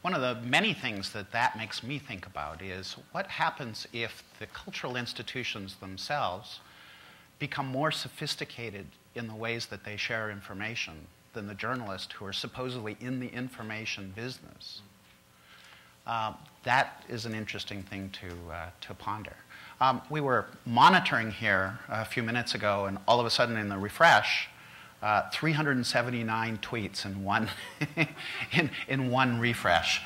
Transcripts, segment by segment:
One of the many things that makes me think about is what happens if the cultural institutions themselves become more sophisticated in the ways that they share information than the journalists who are supposedly in the information business. That is an interesting thing to ponder. We were monitoring here a few minutes ago, and all of a sudden in the refresh, 379 tweets in one in one refresh.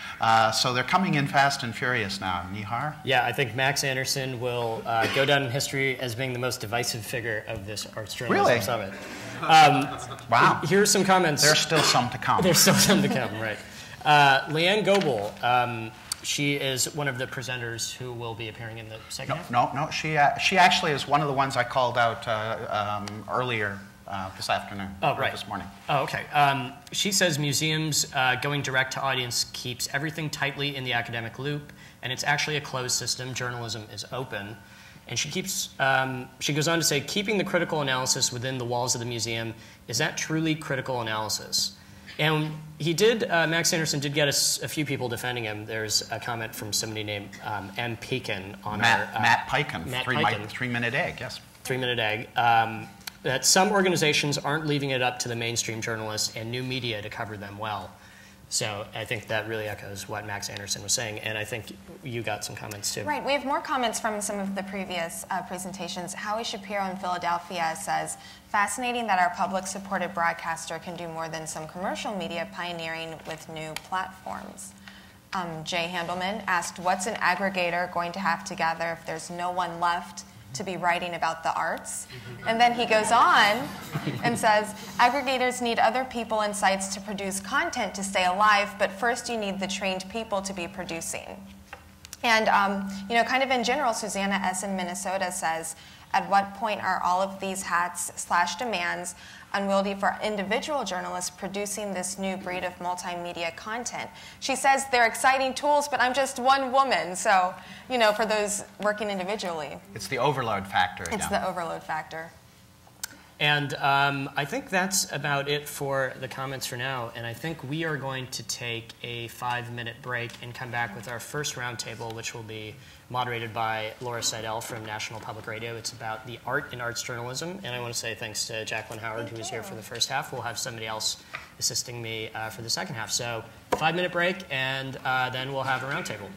So they're coming in fast and furious now. Nihar? Yeah, I think Max Anderson will go down in history as being the most divisive figure of this Arts Journalism Summit. Wow. Here's some comments. There's still some to come. There's still some to come, right. Leanne Goebel, she is one of the presenters who will be appearing in the second half. No. She actually is one of the ones I called out earlier this afternoon. Oh, right. This morning. Oh, okay. She says museums going direct to audience keeps everything tightly in the academic loop, and it's actually a closed system. Journalism is open. And she goes on to say, keeping the critical analysis within the walls of the museum, is that truly critical analysis? And Max Anderson did get a few people defending him. There's a comment from somebody named M. Pekin on Matt Piken, Matt 3-minute egg, yes. 3-minute egg. That some organizations aren't leaving it up to the mainstream journalists and new media to cover them well. So I think that really echoes what Max Anderson was saying, and I think you got some comments too. Right, we have more comments from some of the previous presentations. Howie Shapiro in Philadelphia says, fascinating that our public-supported broadcaster can do more than some commercial media pioneering with new platforms. Jay Handelman asked, what's an aggregator going to have to gather if there's no one left to be writing about the arts? And then he goes on and says, aggregators need other people and sites to produce content to stay alive, but first you need the trained people to be producing. And kind of in general, Susanna S. in Minnesota says, at what point are all of these hats/demands unwieldy for individual journalists producing this new breed of multimedia content? She says they're exciting tools, but I'm just one woman. So, for those working individually. It's the overload factor again. It's the overload factor. And I think that's about it for the comments for now. And I think we are going to take a 5-minute break and come back with our first roundtable, which will be moderated by Laura Seidel from National Public Radio. It's about the art in arts journalism. And I want to say thanks to Jacqueline Howard, who was here for the first half. We'll have somebody else assisting me for the second half. So 5-minute break, and then we'll have a roundtable.